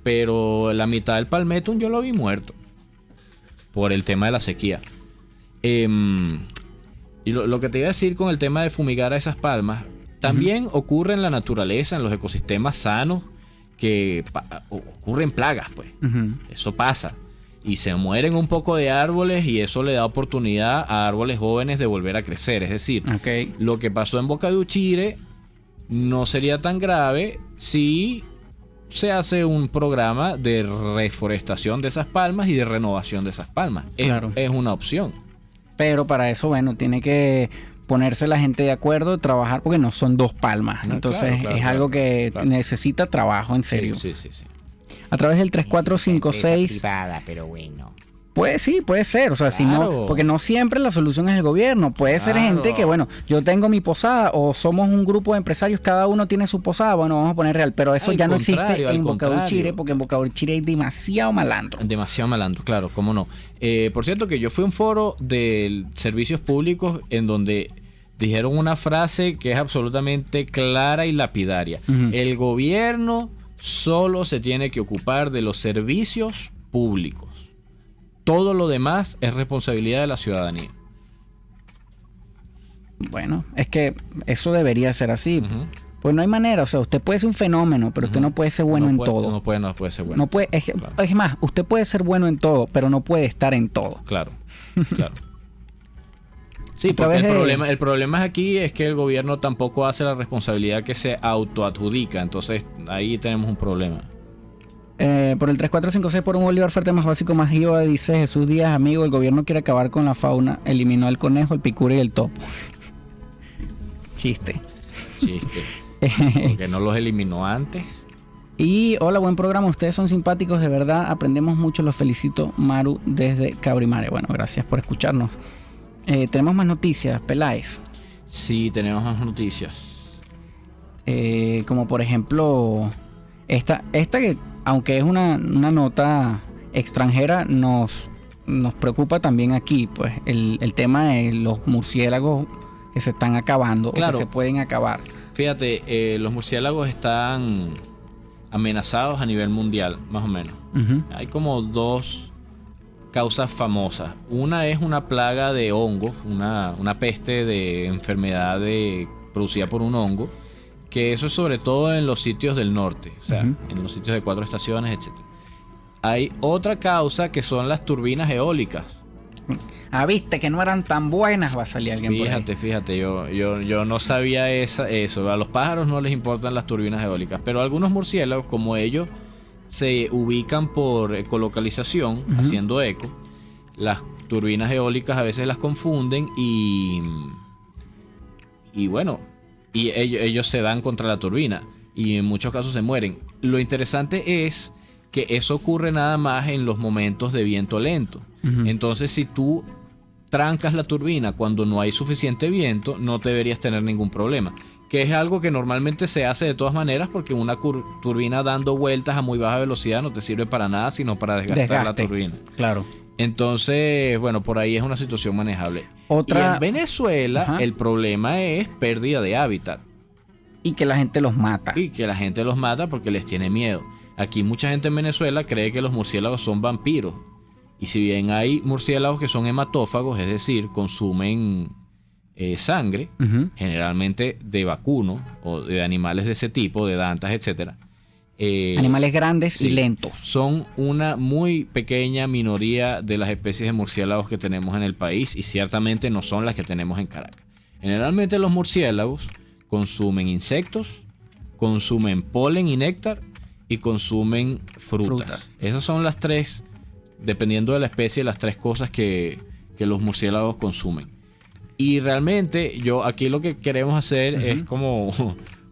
Pero la mitad del palmetum yo lo vi muerto por el tema de la sequía. Y lo que te iba a decir con el tema de fumigar a esas palmas, también ocurre en la naturaleza, en los ecosistemas sanos, que ocurren plagas, pues. Eso pasa. Y se mueren un poco de árboles y eso le da oportunidad a árboles jóvenes de volver a crecer. Es decir, lo que pasó en Boca de Uchire no sería tan grave si se hace un programa de reforestación de esas palmas y de renovación de esas palmas. Es una opción. Pero para eso, tiene que ponerse la gente de acuerdo, trabajar, porque no son dos palmas. ¿no? Entonces es algo que necesita trabajo, en serio. Sí. A través del 3456... privada, pero bueno. Pues sí, puede ser, o sea, si no, porque no siempre la solución es el gobierno, puede ser gente que, yo tengo mi posada o somos un grupo de empresarios, cada uno tiene su posada, vamos a poner real, pero eso ya no existe en Boca de Uchire, porque en Boca de Uchire hay demasiado malandro. Demasiado malandro, claro, cómo no. Por cierto que yo fui a un foro de servicios públicos en donde dijeron una frase que es absolutamente clara y lapidaria. El gobierno solo se tiene que ocupar de los servicios públicos. Todo lo demás es responsabilidad de la ciudadanía. Bueno, es que eso debería ser así. Pues no hay manera, o sea, usted puede ser un fenómeno, pero usted no puede ser bueno en todo. No puede ser bueno. Es más, usted puede ser bueno en todo, pero no puede estar en todo. Claro. Sí, porque el problema aquí es que el gobierno tampoco hace la responsabilidad que se autoadjudica. Entonces, ahí tenemos un problema. Por el 3456 por un bolívar fuerte más básico más IVA, dice Jesús Díaz, amigo, el gobierno quiere acabar con la fauna, eliminó al conejo, el picure y el topo. Chiste. Porque no los eliminó antes. Y hola, buen programa, ustedes son simpáticos, de verdad, aprendemos mucho, los felicito, Maru desde Cabrimare. Bueno, gracias por escucharnos. Tenemos más noticias, Peláez. Sí, tenemos más noticias. Como por ejemplo, esta que aunque es una nota extranjera, nos preocupa también aquí, pues el tema de los murciélagos que se están acabando, o que se pueden acabar. Fíjate, los murciélagos están amenazados a nivel mundial, más o menos. Hay como dos causas famosas. Una es una plaga de hongos, una peste de enfermedad producida por un hongo, que eso es sobre todo en los sitios del norte, o sea, en los sitios de 4 estaciones, etc. Hay otra causa que son las turbinas eólicas. Viste que no eran tan buenas, va a salir alguien por ahí. Fíjate, yo no sabía eso. A los pájaros no les importan las turbinas eólicas, pero algunos murciélagos, como ellos se ubican por ecolocalización, haciendo eco, las turbinas eólicas a veces las confunden y ellos se dan contra la turbina y en muchos casos se mueren. Lo interesante es que eso ocurre nada más en los momentos de viento lento. Entonces, si tú trancas la turbina cuando no hay suficiente viento, no deberías tener ningún problema. Que es algo que normalmente se hace de todas maneras, porque una turbina dando vueltas a muy baja velocidad no te sirve para nada, sino para desgastar la turbina. Claro. Entonces, por ahí es una situación manejable. Y en Venezuela, el problema es pérdida de hábitat. Y que la gente los mata. Porque les tiene miedo. Aquí mucha gente en Venezuela cree que los murciélagos son vampiros. Y si bien hay murciélagos que son hematófagos, es decir, consumen sangre, generalmente de vacuno o de animales de ese tipo, de dantas, etcétera. Animales grandes y lentos. Son una muy pequeña minoría de las especies de murciélagos que tenemos en el país y ciertamente no son las que tenemos en Caracas. Generalmente los murciélagos consumen insectos, consumen polen y néctar y consumen frutas. Esas son las tres, dependiendo de la especie, las tres cosas que los murciélagos consumen. Y realmente yo aquí lo que queremos hacer es como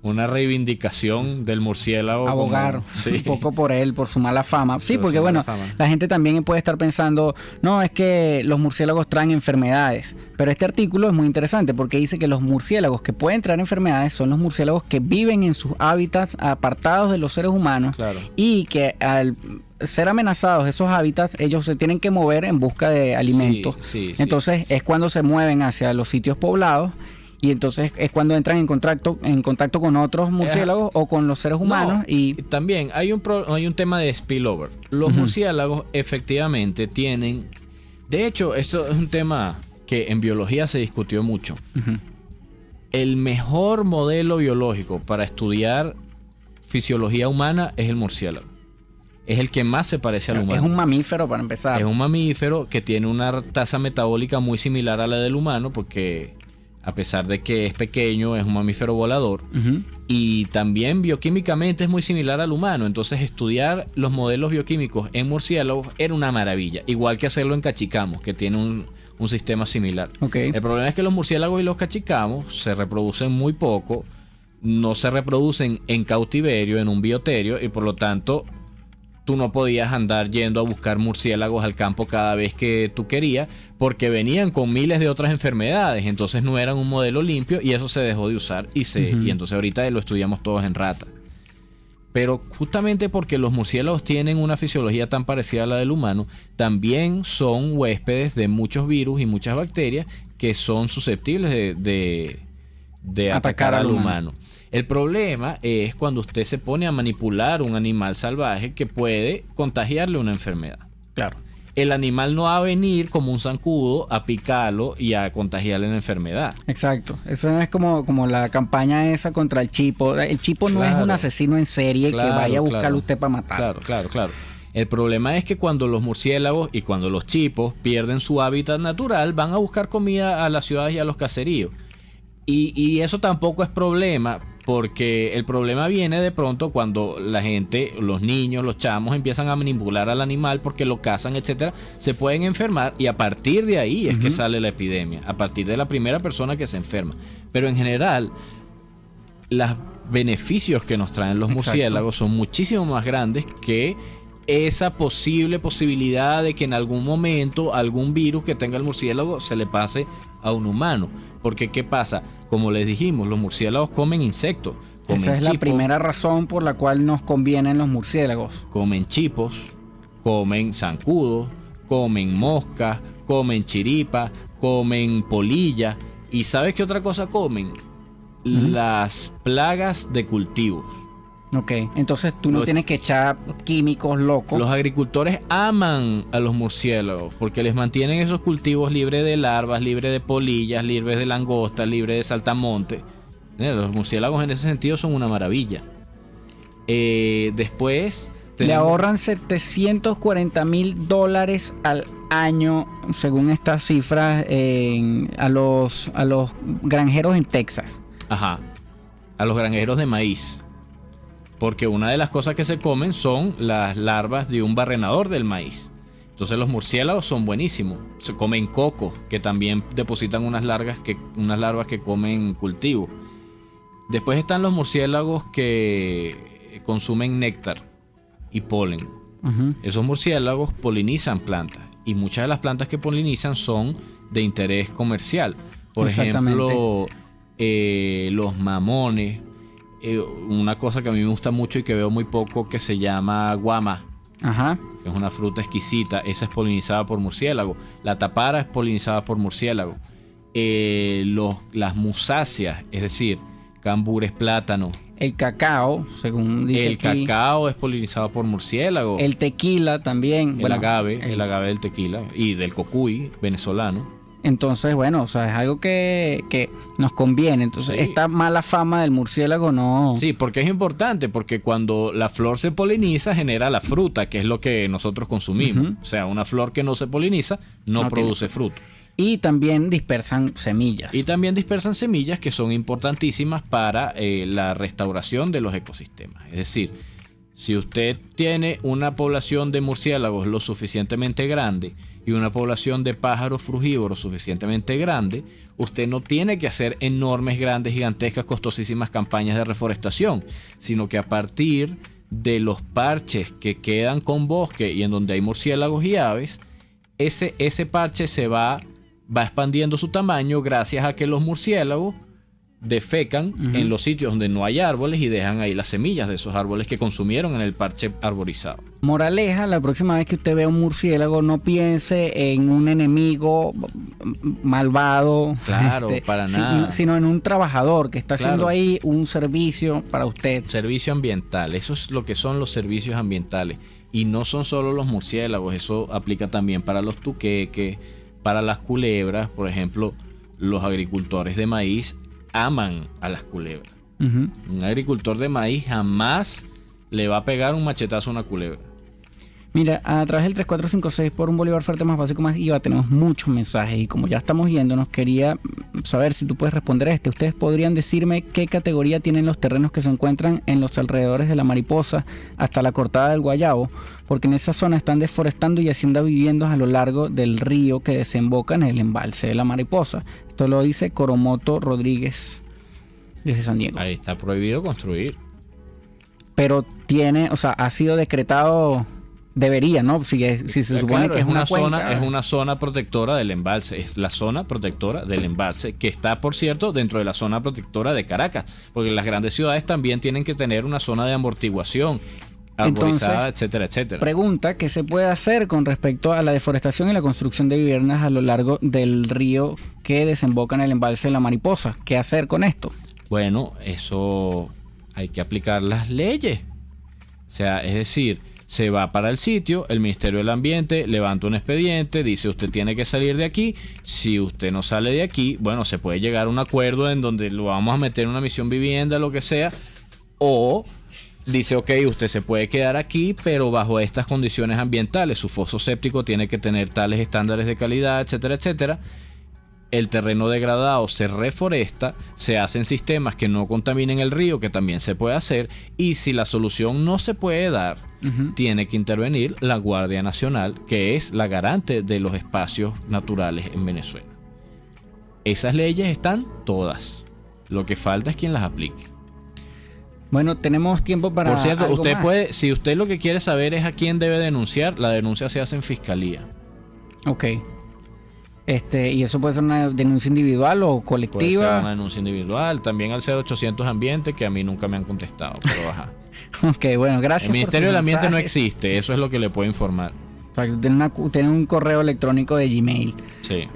una reivindicación del murciélago. Abogar sí, un poco por él, por su mala fama. Sí, por porque su bueno, mala fama. la gente también puede estar pensando, no, es que los murciélagos traen enfermedades. Pero este artículo es muy interesante porque dice que los murciélagos que pueden traer enfermedades son los murciélagos que viven en sus hábitats apartados de los seres humanos. Claro. Y que al ser amenazados esos hábitats, ellos se tienen que mover en busca de alimentos. Sí. Entonces es cuando se mueven hacia los sitios poblados. Y entonces es cuando entran en contacto con otros murciélagos o con los seres humanos. No, y también hay un tema de spillover. Los murciélagos efectivamente tienen... De hecho, esto es un tema que en biología se discutió mucho. El mejor modelo biológico para estudiar fisiología humana es el murciélago. Es el que más se parece al humano. Es un mamífero para empezar. Es un mamífero que tiene una tasa metabólica muy similar a la del humano porque... A pesar de que es pequeño, es un mamífero volador. Y también bioquímicamente es muy similar al humano. Entonces estudiar los modelos bioquímicos en murciélagos era una maravilla. Igual que hacerlo en cachicamos, que tiene un sistema similar. El problema es que los murciélagos y los cachicamos se reproducen muy poco. No se reproducen en cautiverio, en un bioterio. Y por lo tanto... Tú no podías andar yendo a buscar murciélagos al campo cada vez que tú querías porque venían con miles de otras enfermedades, entonces no eran un modelo limpio y eso se dejó de usar y entonces ahorita lo estudiamos todos en rata. Pero justamente porque los murciélagos tienen una fisiología tan parecida a la del humano, también son huéspedes de muchos virus y muchas bacterias que son susceptibles de atacar al humano. El problema es cuando usted se pone a manipular un animal salvaje que puede contagiarle una enfermedad. Claro. El animal no va a venir como un zancudo a picarlo y a contagiarle la enfermedad. Exacto. Eso es como la campaña esa contra el chipo. El chipo no es un asesino en serie que vaya a buscarlo usted para matar. Claro. El problema es que cuando los murciélagos y cuando los chipos pierden su hábitat natural, van a buscar comida a las ciudades y a los caseríos. Y eso tampoco es problema, porque el problema viene de pronto cuando la gente, los niños, los chamos empiezan a manipular al animal porque lo cazan, etcétera, se pueden enfermar y a partir de ahí es que sale la epidemia, a partir de la primera persona que se enferma. Pero en general, los beneficios que nos traen los murciélagos son muchísimo más grandes que esa posibilidad de que en algún momento algún virus que tenga el murciélago se le pase a un humano. Porque ¿qué pasa? Como les dijimos, los murciélagos comen insectos. Esa es la primera razón por la cual nos convienen los murciélagos. Comen chipos, comen zancudos, comen moscas, comen chiripas, comen polillas. ¿Y sabes qué otra cosa comen? Las plagas de cultivos. Ok, entonces tú no tienes que echar químicos locos. Los agricultores aman a los murciélagos porque les mantienen esos cultivos libres de larvas, libres de polillas, libres de langostas, libres de saltamontes. Los murciélagos en ese sentido son una maravilla. Después... Le ahorran $740,000 al año, según estas cifras, a los granjeros en Texas. Ajá, a los granjeros de maíz. Porque una de las cosas que se comen son las larvas de un barrenador del maíz. Entonces los murciélagos son buenísimos. Se comen cocos, que también depositan unas larvas que comen cultivo. Después están los murciélagos que consumen néctar y polen. Esos murciélagos polinizan plantas. Y muchas de las plantas que polinizan son de interés comercial. Por ejemplo, los mamones. Una cosa que a mí me gusta mucho y que veo muy poco que se llama guama. Que es una fruta exquisita. Esa es polinizada por murciélago. La tapara es polinizada por murciélago. Las musáceas, es decir, cambures, plátano. El cacao, según dice el aquí. Cacao es polinizado por murciélago. El tequila también. El agave del tequila y del cocuy venezolano. Entonces, bueno, o sea, es algo que nos conviene. Entonces, esta mala fama del murciélago no... Sí, porque es importante, porque cuando la flor se poliniza, genera la fruta, que es lo que nosotros consumimos. O sea, una flor que no se poliniza no produce fruto. Y también dispersan semillas. Que son importantísimas para la restauración de los ecosistemas. Es decir, Si usted tiene una población de murciélagos lo suficientemente grande y una población de pájaros frugívoros suficientemente grande, usted no tiene que hacer enormes, grandes, gigantescas, costosísimas campañas de reforestación, sino que a partir de los parches que quedan con bosque y en donde hay murciélagos y aves, ese parche se va expandiendo su tamaño gracias a que los murciélagos defecan en los sitios donde no hay árboles y dejan ahí las semillas de esos árboles que consumieron en el parche arborizado. Moraleja, la próxima vez que usted vea un murciélago, no piense en un enemigo malvado. Claro, para nada. Sino en un trabajador que está haciendo ahí un servicio para usted. Servicio ambiental, eso es lo que son los servicios ambientales. Y no son solo los murciélagos, eso aplica también para los tuqueques, para las culebras. Por ejemplo, los agricultores de maíz aman a las culebras. Un agricultor de maíz jamás le va a pegar un machetazo a una culebra. Mira, a través del 3456 por un Bolívar fuerte más básico más IVA tenemos muchos mensajes y como ya estamos yéndonos, quería saber si tú puedes responder a este. Ustedes podrían decirme qué categoría tienen los terrenos que se encuentran en los alrededores de la Mariposa hasta la cortada del Guayabo, porque en esa zona están deforestando y haciendo viviendas a lo largo del río que desemboca en el embalse de la Mariposa. Esto lo dice Coromoto Rodríguez desde San Diego. Ahí está prohibido construir. Pero tiene, o sea, ha sido decretado. Debería, ¿no? Si se supone que es una zona, es una zona protectora del embalse, es la zona protectora del embalse, que está, por cierto, dentro de la zona protectora de Caracas, porque las grandes ciudades también tienen que tener una zona de amortiguación arborizada, etcétera, etcétera. Pregunta, ¿qué se puede hacer con respecto a la deforestación y la construcción de viviendas a lo largo del río que desemboca en el embalse de la Mariposa? ¿Qué hacer con esto? Bueno, eso hay que aplicar las leyes. O sea, es decir, se va para el sitio, el Ministerio del Ambiente levanta un expediente, dice usted tiene que salir de aquí. Si usted no sale de aquí, bueno, se puede llegar a un acuerdo en donde lo vamos a meter en una misión vivienda, lo que sea, o dice, ok, usted se puede quedar aquí, pero bajo estas condiciones ambientales. Su foso séptico tiene que tener tales estándares de calidad, etcétera, etcétera. El terreno degradado se reforesta, se hacen sistemas que no contaminen el río, que también se puede hacer, y si la solución no se puede dar, tiene que intervenir la Guardia Nacional, que es la garante de los espacios naturales en Venezuela. Esas leyes están todas. Lo que falta es quien las aplique. Bueno, tenemos tiempo para. Por cierto, algo usted más. puede, si usted lo que quiere saber es a quién debe denunciar, la denuncia se hace en fiscalía. Ok. ¿Y eso puede ser una denuncia individual o colectiva? Puede ser una denuncia individual, también al 0800 Ambiente, que a mí nunca me han contestado, pero ajá. Ok, bueno, gracias. El Ministerio del Ambiente no mensajes. existe, eso es lo que le puedo informar. O sea, tiene un correo electrónico de Gmail. Sí.